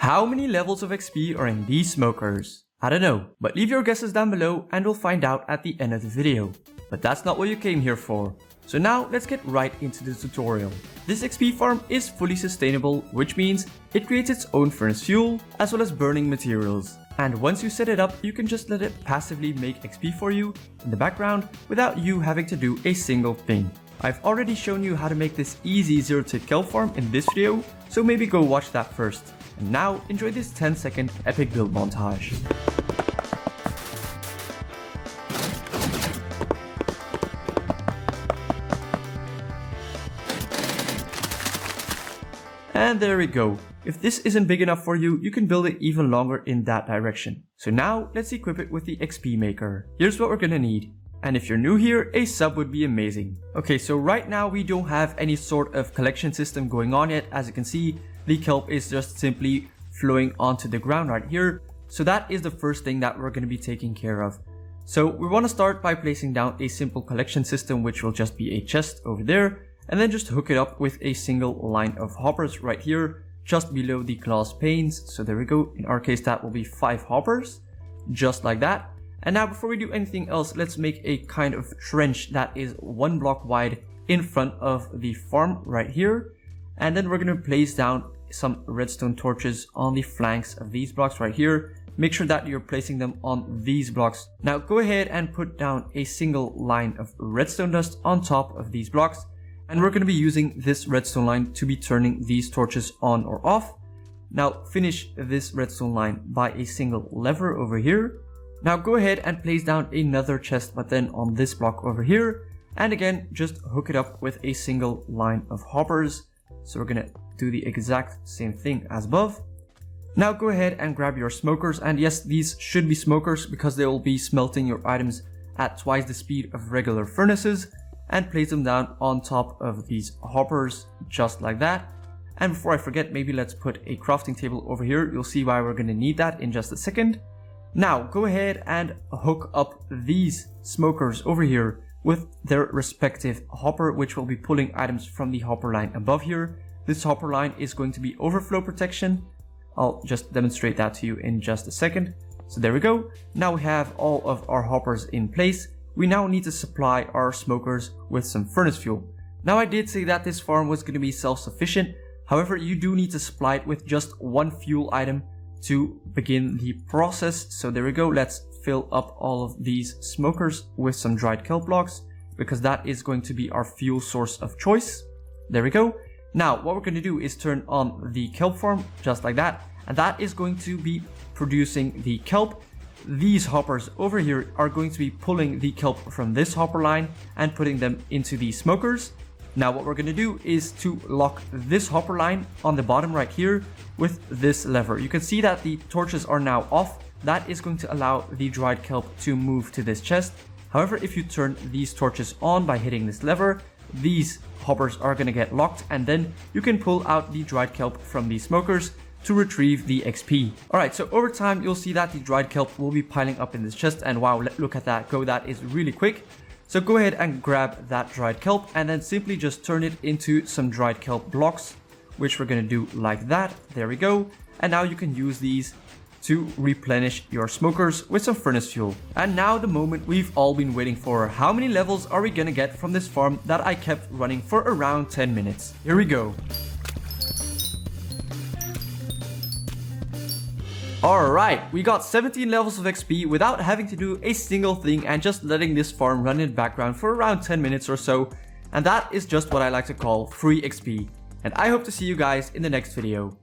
How many levels of XP are in these smokers? I don't know, but leave your guesses down below and we'll find out at the end of the video. But that's not what you came here for. So now let's get right into the tutorial. This XP farm is fully sustainable, which means it creates its own furnace fuel as well as burning materials. And once you set it up, you can just let it passively make XP for you in the background without you having to do a single thing. I've already shown you how to make this easy 0-tick KELP farm in this video, so maybe go watch that first. And now enjoy this 10-second epic build montage. And there we go. If this isn't big enough for you, you can build it even longer in that direction. So now let's equip it with the XP maker. Here's what we're gonna need. And if you're new here, a sub would be amazing. Okay, so right now we don't have any sort of collection system going on yet. As you can see, the kelp is just simply flowing onto the ground right here. So that is the first thing that we're gonna be taking care of. So we wanna start by placing down a simple collection system, which will just be a chest over there. And then just hook it up with a single line of hoppers right here, just below the glass panes. So there we go. In our case, that will be 5 hoppers, just like that. And now before we do anything else, let's make a kind of trench that is 1 block wide in front of the farm right here. And then we're going to place down some redstone torches on the flanks of these blocks right here. Make sure that you're placing them on these blocks. Now go ahead and put down a single line of redstone dust on top of these blocks. And we're going to be using this redstone line to be turning these torches on or off. Now finish this redstone line by a single lever over here. Now go ahead and place down another chest, but then on this block over here. And again, just hook it up with a single line of hoppers. So we're going to do the exact same thing as above. Now go ahead and grab your smokers. And yes, these should be smokers because they will be smelting your items at twice the speed of regular furnaces. And place them down on top of these hoppers, just like that. And before I forget, maybe let's put a crafting table over here. You'll see why we're going to need that in just a second. Now go ahead and hook up these smokers over here with their respective hopper, which will be pulling items from the hopper line above here. This hopper line is going to be overflow protection. I'll just demonstrate that to you in just a second. So there we go. Now we have all of our hoppers in place. We now need to supply our smokers with some furnace fuel. Now I did say that this farm was going to be self-sufficient. However, you do need to supply it with just 1 fuel item to begin the process. So there we go. Let's fill up all of these smokers with some dried kelp blocks, because that is going to be our fuel source of choice. There we go. Now what we're going to do is turn on the kelp farm, just like that. And that is going to be producing the kelp. These hoppers over here are going to be pulling the kelp from this hopper line and putting them into the smokers. Now what we're going to do is to lock this hopper line on the bottom right here with this lever. You can see that the torches are now off. That is going to allow the dried kelp to move to this chest. However, if you turn these torches on by hitting this lever, these hoppers are going to get locked, and then you can pull out the dried kelp from these smokers to retrieve the XP. Alright, so over time you'll see that the dried kelp will be piling up in this chest, and wow, look at that go, that is really quick. So go ahead and grab that dried kelp and then simply just turn it into some dried kelp blocks, which we're gonna do like that. There we go. And now you can use these to replenish your smokers with some furnace fuel. And now the moment we've all been waiting for. How many levels are we gonna get from this farm that I kept running for around 10 minutes? Here we go. Alright, we got 17 levels of XP without having to do a single thing and just letting this farm run in the background for around 10 minutes or so. And that is just what I like to call free XP. And I hope to see you guys in the next video.